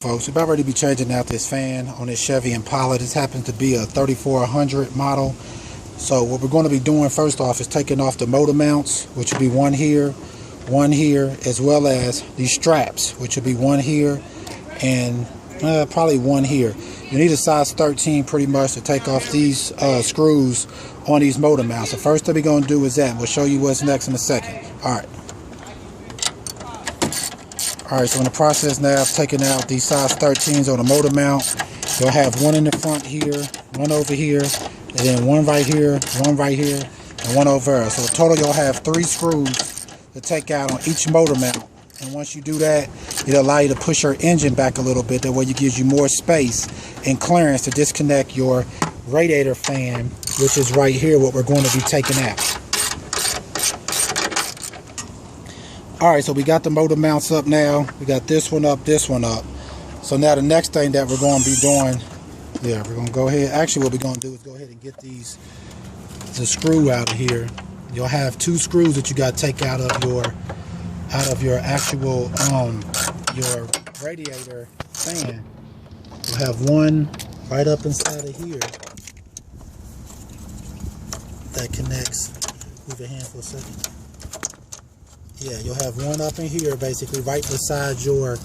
Folks, we're about ready to be changing out this fan on this Chevy Impala. This happens to be a 3400 model. So what we're going to be doing first off is taking off the motor mounts, which will be one here, as well as these straps, which will be one here and probably one here. You need a size 13 pretty much to take off these screws on these motor mounts. The first thing we're going to do is that. We'll show you what's next in a second. Alright, so in the process now of taking out these size 13s on the motor mount, you'll have one in the front here, one over here, and then one right here, and one over there. So in total you'll have 3 screws to take out on each motor mount. And once you do that, it'll allow you to push your engine back a little bit. That way it gives you more space and clearance to disconnect your radiator fan, which is right here, what we're going to be taking out. Alright, so we got the motor mounts up now. We got this one up. So now the next thing that we're going to be doing, we're going to go ahead. Actually, what we're going to do is go ahead and get the screw out of here. You'll have 2 screws that you got to take out of your actual your radiator fan. You'll have one right up inside of here that connects. Move your hand for a second. Yeah, you'll have one up in here, basically right beside your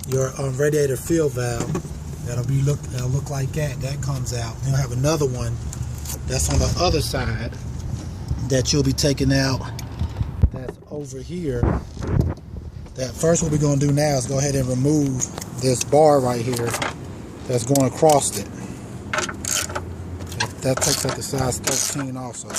radiator fill valve. That'll look like that. That comes out. You'll have another one that's on the other side that you'll be taking out. That's over here. That first, what we're going to do now is go ahead and remove this bar right here that's going across it. That takes up the size 13 also.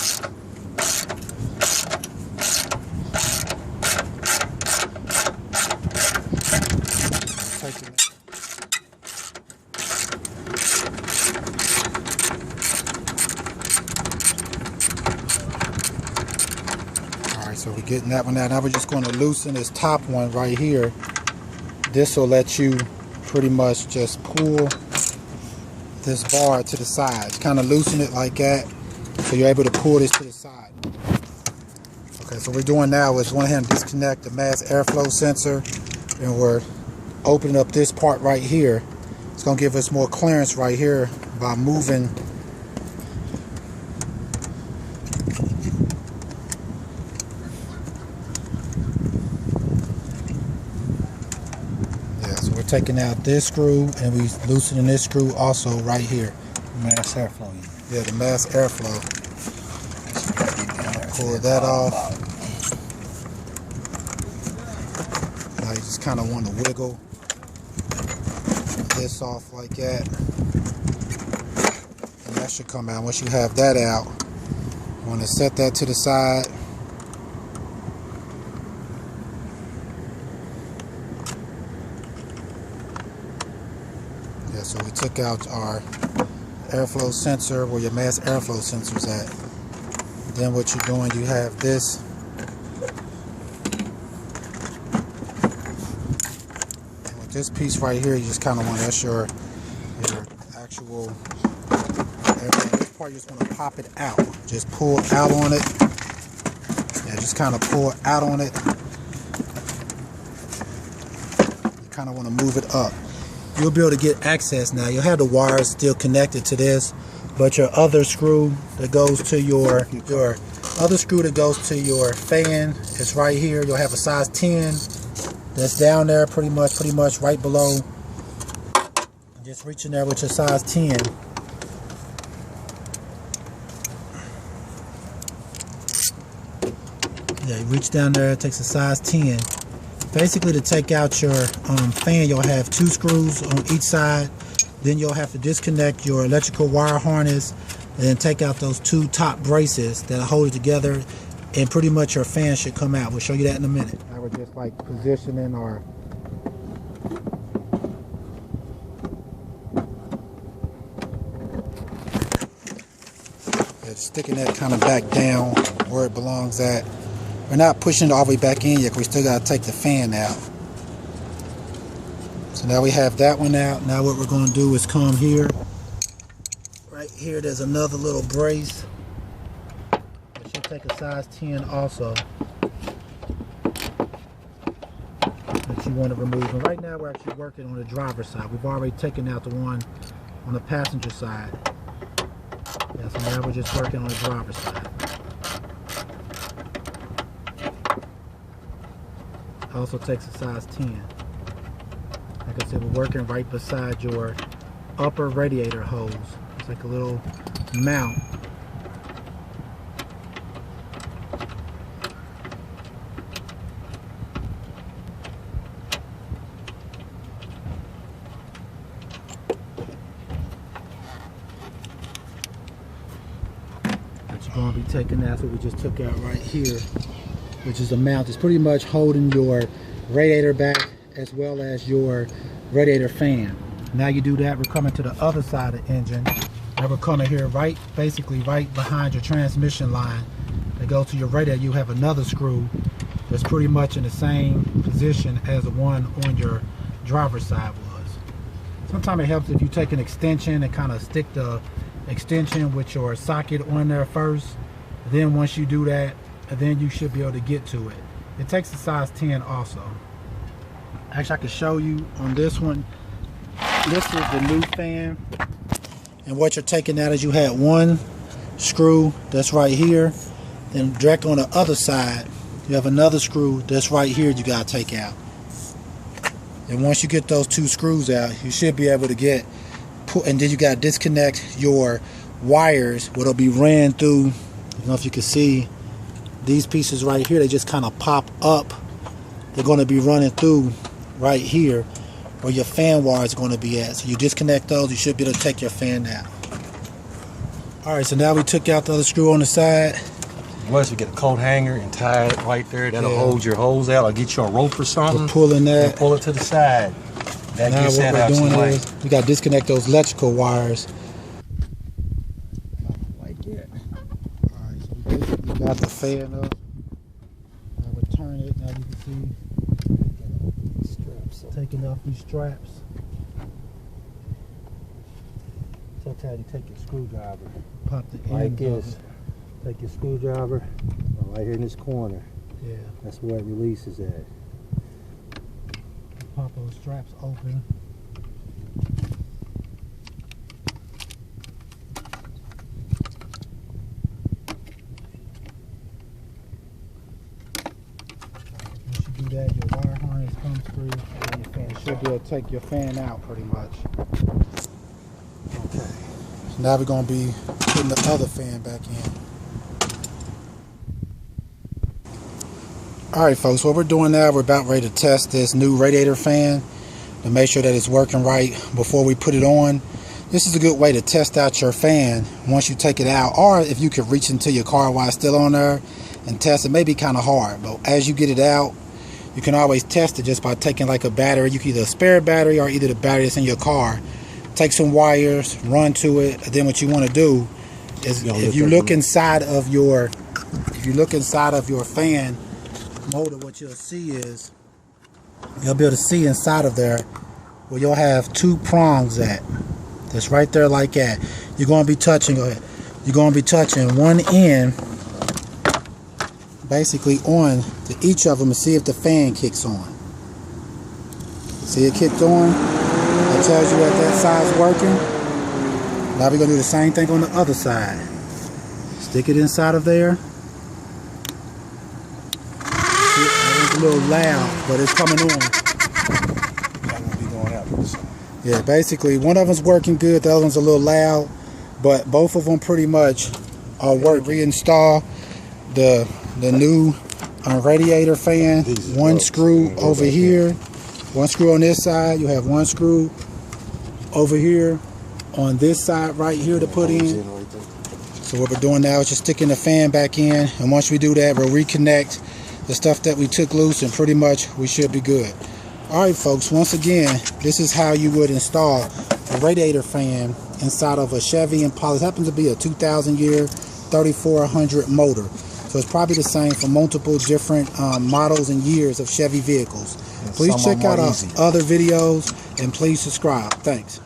So we're getting that one out. Now we're just going to loosen this top one right here. This will let you pretty much just pull this bar to the side. Kind of loosen it like that, so you're able to pull this to the side. Okay, so what we're doing now is going ahead and disconnect the mass airflow sensor, and we're opening up this part right here. It's going to give us more clearance right here by moving. Taking out this screw, and we loosening this screw also right here. Mass airflow. Yeah, the mass airflow. Pull that off. Now you just kind of want to wiggle this off like that, and that should come out. Once you have that out, you want to set that to the side. Yeah, so we took out our airflow sensor, where your mass airflow sensor's at. Then what you're doing, you have this. And with this piece right here, you just kind of want, that's your actual airflow. This part, you just want to pop it out. Just pull out on it. Yeah, just kind of pull out on it. You kind of want to move it up. You'll be able to get access now. You'll have the wires still connected to this, but your other screw that goes to your fan is right here. You'll have a size 10 that's down there, pretty much right below. Just reach in there with your size 10. Yeah, you reach down there. It takes a size 10. Basically, to take out your fan, you'll have 2 screws on each side. Then you'll have to disconnect your electrical wire harness and then take out those 2 top braces that hold it together, and pretty much your fan should come out. We'll show you that in a minute. Now we're just like positioning our sticking that kind of back down where it belongs at. We're not pushing it all the way back in yet, because we still got to take the fan out. So now we have that one out. Now what we're going to do is come here. Right here, there's another little brace. It should take a size 10 also. That you want to remove. And right now we're actually working on the driver's side. We've already taken out the one on the passenger side. Yeah, so now we're just working on the driver's side. It also takes a size 10. Like I said, we're working right beside your upper radiator hose. It's like a little mount. That you're going to be taking, that's what we just took out right here, which is a mount. It's pretty much holding your radiator back as well as your radiator fan. Now you do that, we're coming to the other side of the engine. Now we're coming here right, basically right behind your transmission line that goes to your radiator. You have another screw that's pretty much in the same position as the one on your driver's side was. Sometimes it helps if you take an extension and kind of stick the extension with your socket on there first. Then once you do that, then you should be able to get to it. It takes a size 10 also. Actually, I can show you on this one. This is the new fan. And what you're taking out is you had one screw that's right here. Then direct on the other side, you have another screw that's right here you gotta take out. And once you get those two screws out, you should be able to get, and then you gotta disconnect your wires, what'll be ran through. I don't know if you can see these pieces right here, they just kind of pop up. They're gonna be running through right here where your fan wire is going to be at. So you disconnect those, you should be able to take your fan out. Alright, so now we took out the other screw on the side. Once we get a coat hanger and tie it right there, that'll hold your hose out. I'll get you a rope or something. We're pulling that. And pull it to the side. That now gets what that we're out doing way. is we got to disconnect those electrical wires. Like that. Alright, so we basically got the fan up. Now we turn it, now you can see taking off these straps. Sometimes you take your screwdriver, pop the Like end this. Take your screwdriver. Right here in this corner. Yeah. That's where it releases at. Pop those straps open. Once you do that, your wire harness comes through and your fan should be able to take your fan out pretty much. Okay. So now we're going to be putting the other fan back in. Alright folks, what we're doing now, we're about ready to test this new radiator fan to make sure that it's working right before we put it on. This is a good way to test out your fan once you take it out, or if you could reach into your car while it's still on there and test it. May be kind of hard, but as you get it out, you can always test it just by taking like a battery. You can either spare a battery or either the battery that's in your car. Take some wires, run to it, and then what you want to do is if you look inside of your fan motor, what you'll see is you'll be able to see inside of there where you'll have two prongs at. That's right there like that. You're going to be touching, go ahead. You're going to be touching one end basically on to each of them to see if the fan kicks on. See it kicked on? That tells you that side's working. Now we're going to do the same thing on the other side. Stick it inside of there. It's a little loud, but it's coming on. That won't be going out this side. Yeah, basically one of them's working good, the other one's a little loud, but both of them pretty much are working. Reinstall the new radiator fan. One screw over here, one screw on this side. You have one screw over here on this side right here to put in. So what we're doing now is just sticking the fan back in, and once we do that, we'll reconnect the stuff that we took loose, and pretty much we should be good. Alright folks, once again, this is how you would install a radiator fan inside of a Chevy Impala. It happens to be a 2000 year 3400 motor. So it's probably the same for multiple different models and years of Chevy vehicles. Please check out our other videos and please subscribe. Thanks.